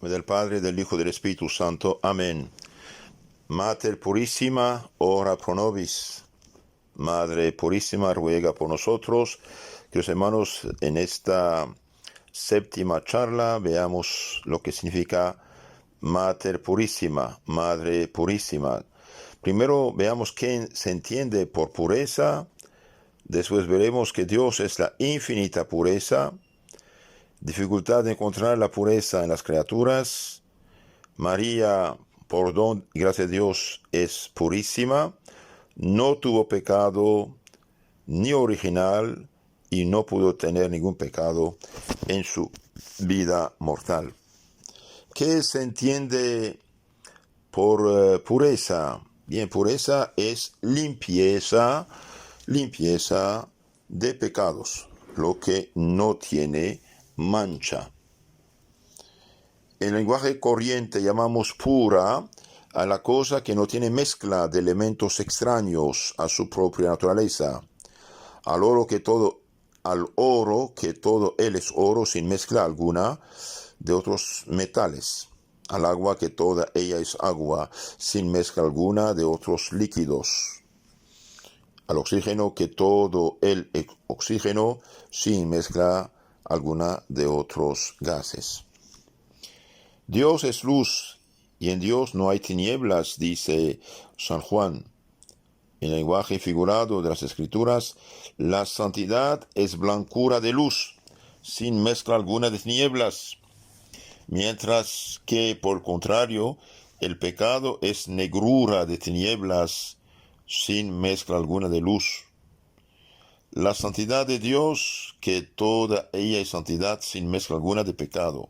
Del Padre, del Hijo, del Espíritu Santo. Amén. Mater Purísima, ora pro nobis. Madre Purísima, ruega por nosotros. Queridos hermanos, en esta séptima charla veamos lo que significa Mater Purísima, Madre Purísima. Primero veamos qué se entiende por pureza. Después veremos que Dios es la infinita pureza. Dificultad de encontrar la pureza en las criaturas. María, por don y gracia de Dios, es purísima. No tuvo pecado ni original y no pudo tener ningún pecado en su vida mortal. ¿Qué se entiende por pureza? Bien, pureza es limpieza de pecados, lo que no tiene mancha. En lenguaje corriente llamamos pura a la cosa que no tiene mezcla de elementos extraños a su propia naturaleza. Al oro que todo él es oro sin mezcla alguna de otros metales. Al agua que toda ella es agua sin mezcla alguna de otros líquidos. Al oxígeno que todo él es oxígeno sin mezcla alguna de otros gases. Dios es luz, y en Dios no hay tinieblas, dice San Juan. En el lenguaje figurado de las Escrituras, la santidad es blancura de luz, sin mezcla alguna de tinieblas, mientras que, por el contrario, el pecado es negrura de tinieblas, sin mezcla alguna de luz. La santidad de Dios, que toda ella es santidad, sin mezcla alguna de pecado.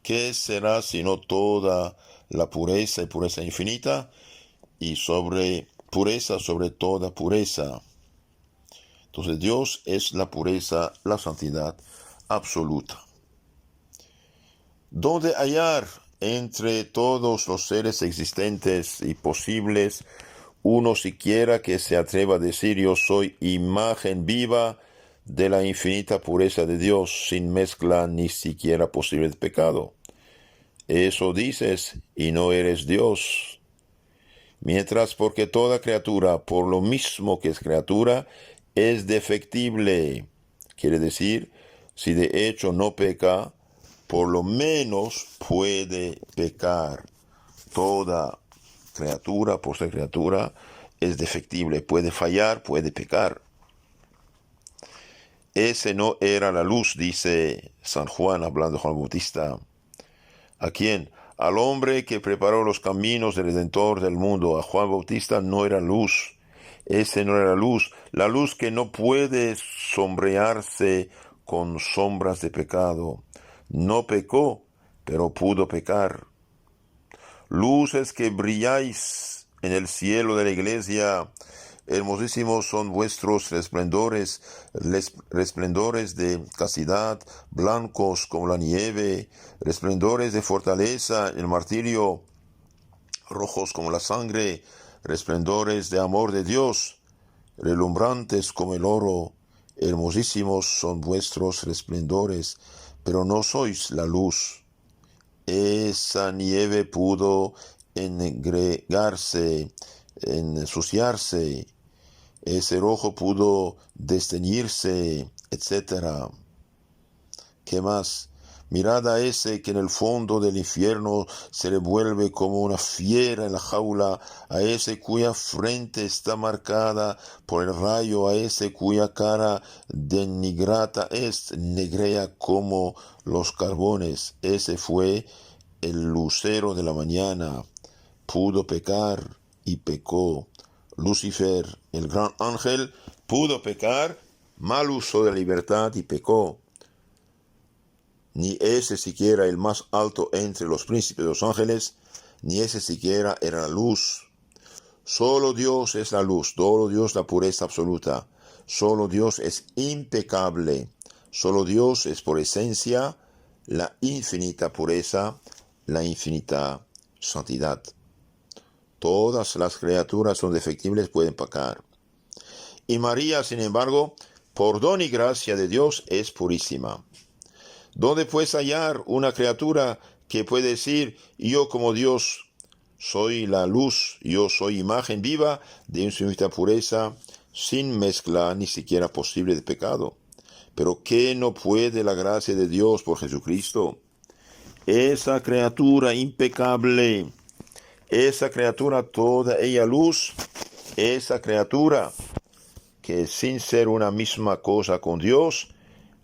¿Qué será sino toda la pureza y pureza infinita y pureza sobre toda pureza? Entonces Dios es la pureza, la santidad absoluta. ¿Dónde hallar entre todos los seres existentes y posibles uno siquiera que se atreva a decir yo soy imagen viva de la infinita pureza de Dios, sin mezcla ni siquiera posible de pecado? Eso dices y no eres Dios. Mientras porque toda criatura, por lo mismo que es criatura, es defectible. Quiere decir, si de hecho no peca, por lo menos puede pecar. Toda criatura, por ser criatura, es defectible, puede fallar, puede pecar. Ese no era la luz, dice San Juan, hablando de Juan Bautista. ¿A quién? Al hombre que preparó los caminos del Redentor del mundo. A Juan Bautista no era luz. Ese no era la luz que no puede sombrearse con sombras de pecado. No pecó, pero pudo pecar. Luces que brilláis en el cielo de la iglesia, hermosísimos son vuestros resplendores de castidad, blancos como la nieve, resplendores de fortaleza en el martirio, rojos como la sangre, resplendores de amor de Dios, relumbrantes como el oro, hermosísimos son vuestros resplendores, pero no sois la luz. Esa nieve pudo engregarse, ensuciarse, ese rojo pudo desteñirse, etc. ¿Qué más? Mirad a ese que en el fondo del infierno se revuelve como una fiera en la jaula, a ese cuya frente está marcada por el rayo, a ese cuya cara denigrada es, negrea como los carbones. Ese fue el lucero de la mañana, pudo pecar y pecó. Lucifer, el gran ángel, pudo pecar, mal uso de la libertad y pecó. Ni ese siquiera el más alto entre los príncipes de los ángeles, ni ese siquiera era la luz. Solo Dios es la luz, solo Dios la pureza absoluta, solo Dios es impecable, solo Dios es por esencia la infinita pureza, la infinita santidad. Todas las criaturas son defectibles, pueden pecar. Y María, sin embargo, por don y gracia de Dios, es purísima. ¿Dónde puedes hallar una criatura que puede decir, yo como Dios soy la luz, yo soy imagen viva de su infinita pureza, sin mezcla ni siquiera posible de pecado. Pero ¿qué no puede la gracia de Dios por Jesucristo? Esa criatura impecable, esa criatura toda ella luz, esa criatura que sin ser una misma cosa con Dios,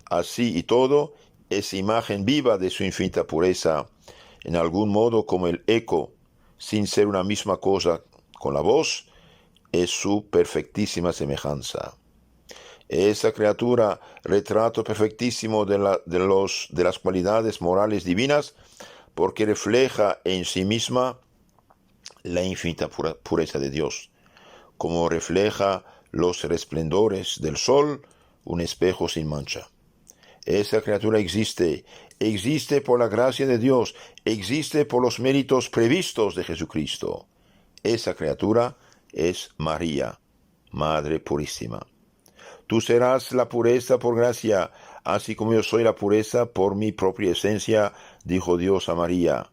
así y todo, es imagen viva de su infinita pureza, en algún modo como el eco, sin ser una misma cosa con la voz, es su perfectísima semejanza. Esa criatura, retrato perfectísimo de las cualidades morales divinas, porque refleja en sí misma la infinita pureza de Dios, como refleja los resplendores del sol, un espejo sin mancha. Esa criatura existe por la gracia de Dios, existe por los méritos previstos de Jesucristo. Esa criatura es María, Madre Purísima. Tú serás la pureza por gracia, así como yo soy la pureza por mi propia esencia, dijo Dios a María.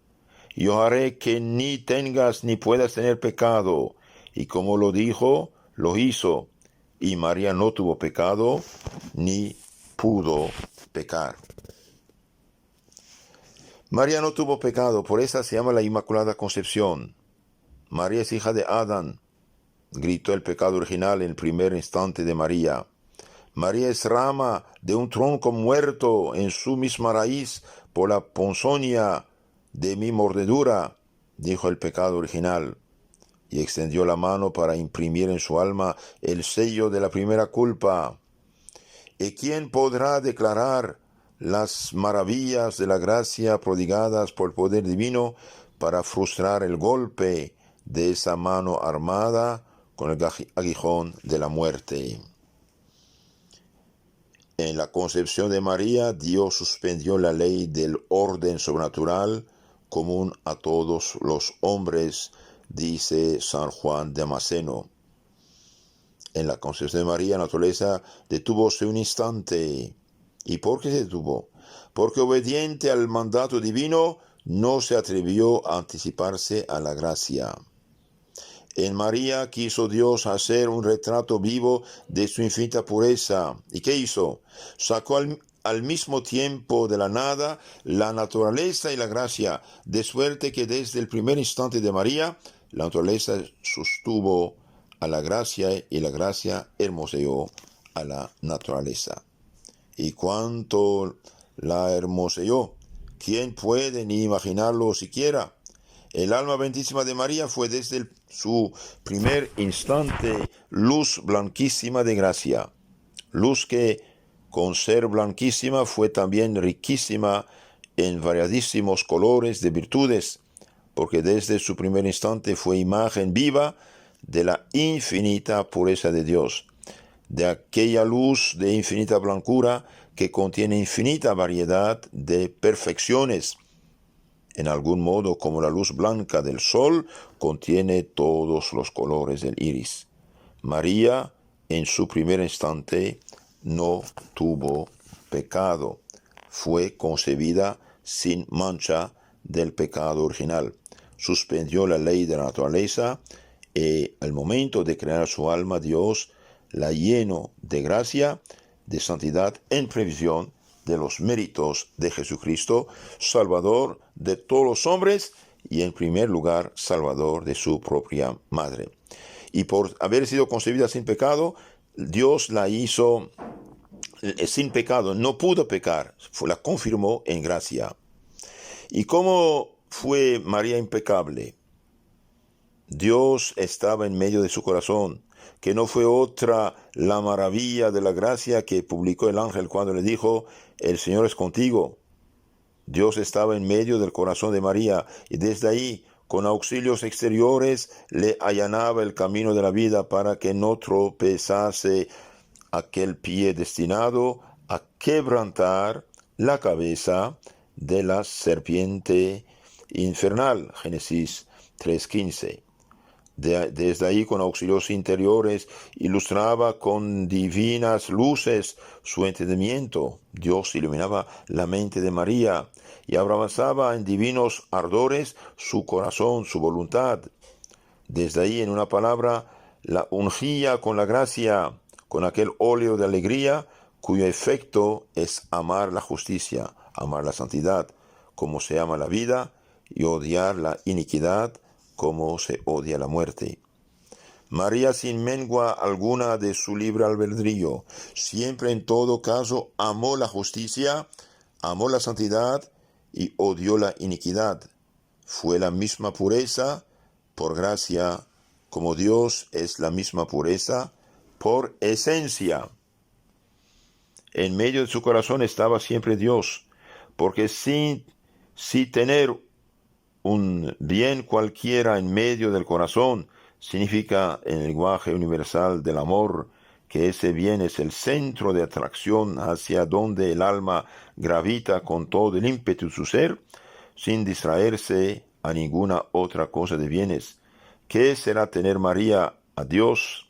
Yo haré que ni tengas ni puedas tener pecado. Y como lo dijo, lo hizo. Y María no tuvo pecado, ni pudo pecar. María no tuvo pecado, por eso se llama la Inmaculada Concepción. María es hija de Adán, gritó el pecado original en el primer instante de María. María es rama de un tronco muerto en su misma raíz por la ponzoña de mi mordedura, dijo el pecado original, y extendió la mano para imprimir en su alma el sello de la primera culpa. ¿Y quién podrá declarar las maravillas de la gracia prodigadas por el poder divino para frustrar el golpe de esa mano armada con el aguijón de la muerte? En la concepción de María, Dios suspendió la ley del orden sobrenatural común a todos los hombres, dice San Juan de Damasceno. En la concepción de María, la naturaleza detúvose un instante. ¿Y por qué se detuvo? Porque obediente al mandato divino, no se atrevió a anticiparse a la gracia. En María quiso Dios hacer un retrato vivo de su infinita pureza. ¿Y qué hizo? Sacó al mismo tiempo de la nada la naturaleza y la gracia, de suerte que desde el primer instante de María, la naturaleza sostuvo a la gracia y la gracia hermoseó a la naturaleza. ¿Y cuánto la hermoseó? ¿Quién puede ni imaginarlo siquiera? El alma benditísima de María fue desde su primer instante luz blanquísima de gracia, luz que, con ser blanquísima, fue también riquísima en variadísimos colores de virtudes, porque desde su primer instante fue imagen viva de la infinita pureza de Dios, de aquella luz de infinita blancura que contiene infinita variedad de perfecciones, en algún modo como la luz blanca del sol contiene todos los colores del iris. María, en su primer instante, no tuvo pecado. Fue concebida sin mancha del pecado original. Suspendió la ley de la naturaleza y al momento de crear su alma, Dios la llenó de gracia, de santidad en previsión de los méritos de Jesucristo, Salvador de todos los hombres y en primer lugar Salvador de su propia madre. Y por haber sido concebida sin pecado, Dios la hizo sin pecado, no pudo pecar, la confirmó en gracia. ¿Y cómo fue María impecable? Dios estaba en medio de su corazón, que no fue otra la maravilla de la gracia que publicó el ángel cuando le dijo, el Señor es contigo. Dios estaba en medio del corazón de María y desde ahí, con auxilios exteriores, le allanaba el camino de la vida para que no tropezase aquel pie destinado a quebrantar la cabeza de la serpiente infernal. Génesis 3:15. Desde ahí, con auxilios interiores, ilustraba con divinas luces su entendimiento. Dios iluminaba la mente de María y abravanzaba en divinos ardores su corazón, su voluntad. Desde ahí, en una palabra, la ungía con la gracia, con aquel óleo de alegría, cuyo efecto es amar la justicia, amar la santidad, como se ama la vida, y odiar la iniquidad, como se odia la muerte. María, sin mengua alguna de su libre albedrío, siempre en todo caso amó la justicia, amó la santidad y odió la iniquidad. Fue la misma pureza por gracia, como Dios es la misma pureza por esencia. En medio de su corazón estaba siempre Dios, porque si tener un bien cualquiera en medio del corazón significa, en el lenguaje universal del amor, que ese bien es el centro de atracción hacia donde el alma gravita con todo el ímpetu de su ser, sin distraerse a ninguna otra cosa de bienes. ¿Qué será tener María a Dios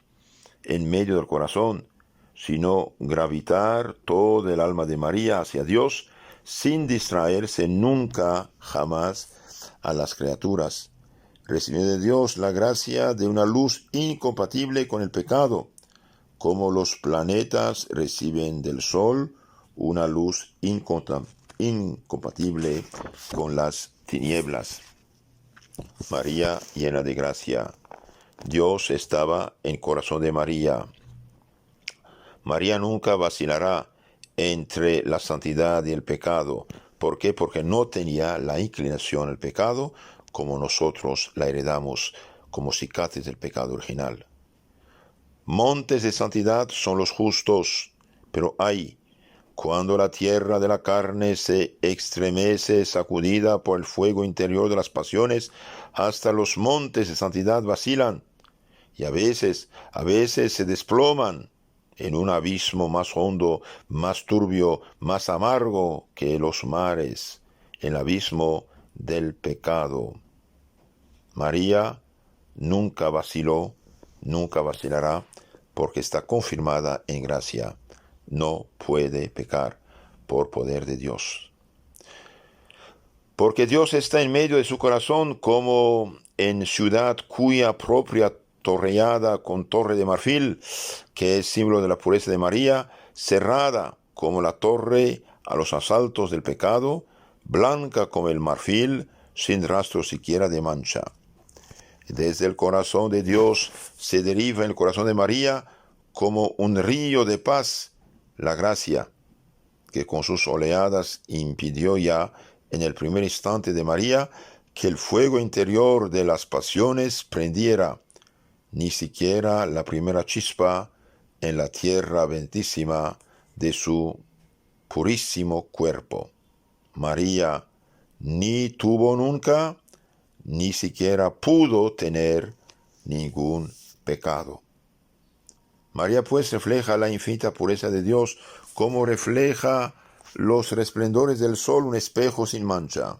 en medio del corazón, sino gravitar todo el alma de María hacia Dios, sin distraerse nunca, jamás, a las criaturas, recibiendo de Dios la gracia de una luz incompatible con el pecado, como los planetas reciben del sol una luz incompatible con las tinieblas? María, llena de gracia. Dios estaba en el corazón de María. María nunca vacilará entre la santidad y el pecado. ¿Por qué? Porque no tenía la inclinación al pecado como nosotros la heredamos como cicatriz del pecado original. Montes de santidad son los justos, pero ay, cuando la tierra de la carne se estremece sacudida por el fuego interior de las pasiones, hasta los montes de santidad vacilan y a veces se desploman en un abismo más hondo, más turbio, más amargo que los mares, el abismo del pecado. María nunca vaciló, nunca vacilará, porque está confirmada en gracia. No puede pecar por poder de Dios. Porque Dios está en medio de su corazón como en ciudad cuya propia torreada con torre de marfil, que es símbolo de la pureza de María, cerrada como la torre a los asaltos del pecado, blanca como el marfil, sin rastro siquiera de mancha. Desde el corazón de Dios se deriva en el corazón de María como un río de paz la gracia, que con sus oleadas impidió ya en el primer instante de María que el fuego interior de las pasiones prendiera, ni siquiera la primera chispa en la tierra benditísima de su purísimo cuerpo. María ni tuvo nunca, ni siquiera pudo tener ningún pecado. María pues refleja la infinita pureza de Dios, como refleja los resplendores del sol un espejo sin mancha.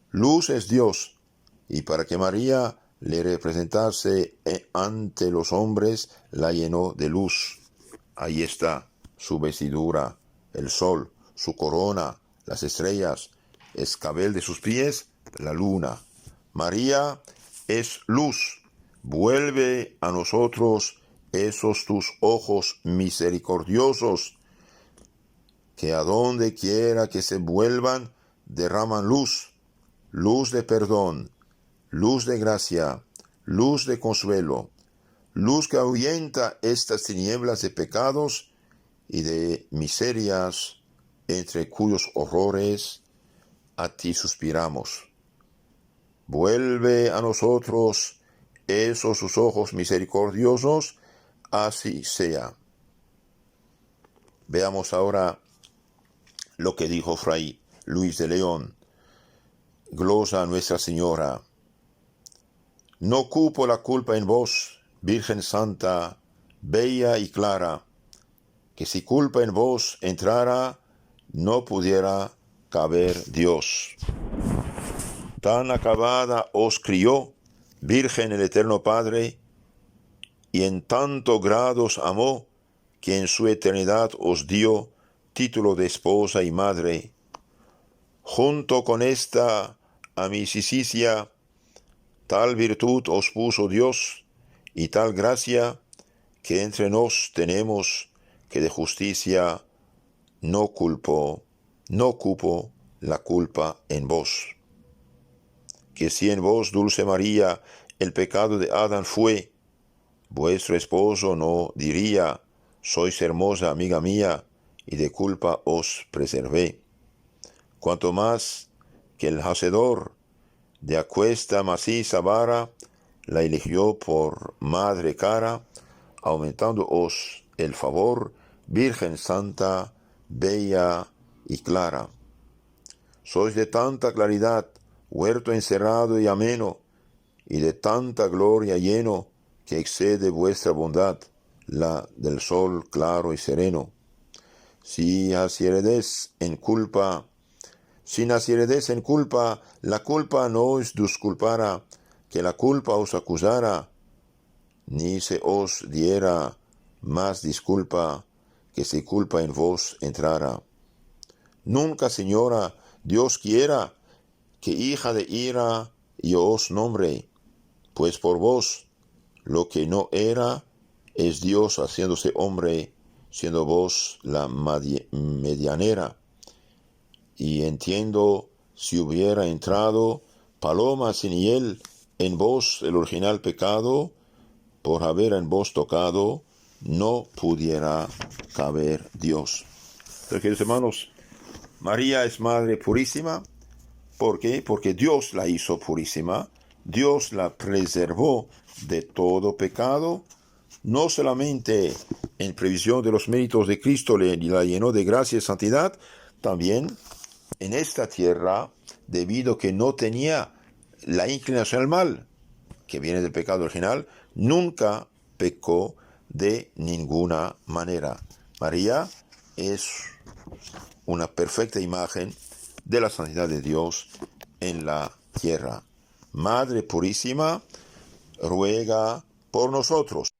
Luz es Dios, y para que María le representase ante los hombres, la llenó de luz. Ahí está su vestidura, el sol, su corona, las estrellas, escabel de sus pies, la luna. María es luz. Vuelve a nosotros esos tus ojos misericordiosos, que a donde quiera que se vuelvan, derraman luz, luz de perdón, luz de gracia, luz de consuelo, luz que ahuyenta estas tinieblas de pecados y de miserias, entre cuyos horrores a ti suspiramos. Vuelve a nosotros esos sus ojos misericordiosos, así sea. Veamos ahora lo que dijo Fray Luis de León. Glosa a Nuestra Señora. No cupo la culpa en vos, Virgen Santa, bella y clara, que si culpa en vos entrara, no pudiera caber Dios. Tan acabada os crió, Virgen el Eterno Padre, y en tanto grado os amó, que en su eternidad os dio título de esposa y madre. Junto con esta amicicia, tal virtud os puso Dios, y tal gracia, que entre nos tenemos, que de justicia no cupo la culpa en vos. Que si en vos, dulce María, el pecado de Adán fue, vuestro esposo no diría, sois hermosa amiga mía, y de culpa os preservé. Cuanto más que el hacedor de aquesta maciza vara la eligió por madre cara, aumentándoos el favor, Virgen Santa, bella y clara. Sois de tanta claridad, huerto encerrado y ameno, y de tanta gloria lleno, que excede vuestra bondad, la del sol claro y sereno. Si nacieredes en culpa, la culpa no os disculpara, que la culpa os acusara, ni se os diera más disculpa, que si culpa en vos entrara. Nunca, Señora, Dios quiera, que hija de ira yo os nombre, pues por vos lo que no era es Dios haciéndose hombre, siendo vos la medianera. Y entiendo, si hubiera entrado paloma sin hiel en vos el original pecado, por haber en vos tocado, no pudiera caber Dios. Pero, queridos hermanos, María es Madre purísima. ¿Por qué? Porque Dios la hizo purísima. Dios la preservó de todo pecado. No solamente en previsión de los méritos de Cristo la llenó de gracia y santidad, también en esta tierra, debido a que no tenía la inclinación al mal, que viene del pecado original, nunca pecó de ninguna manera. María es una perfecta imagen de la santidad de Dios en la tierra. Madre purísima, ruega por nosotros.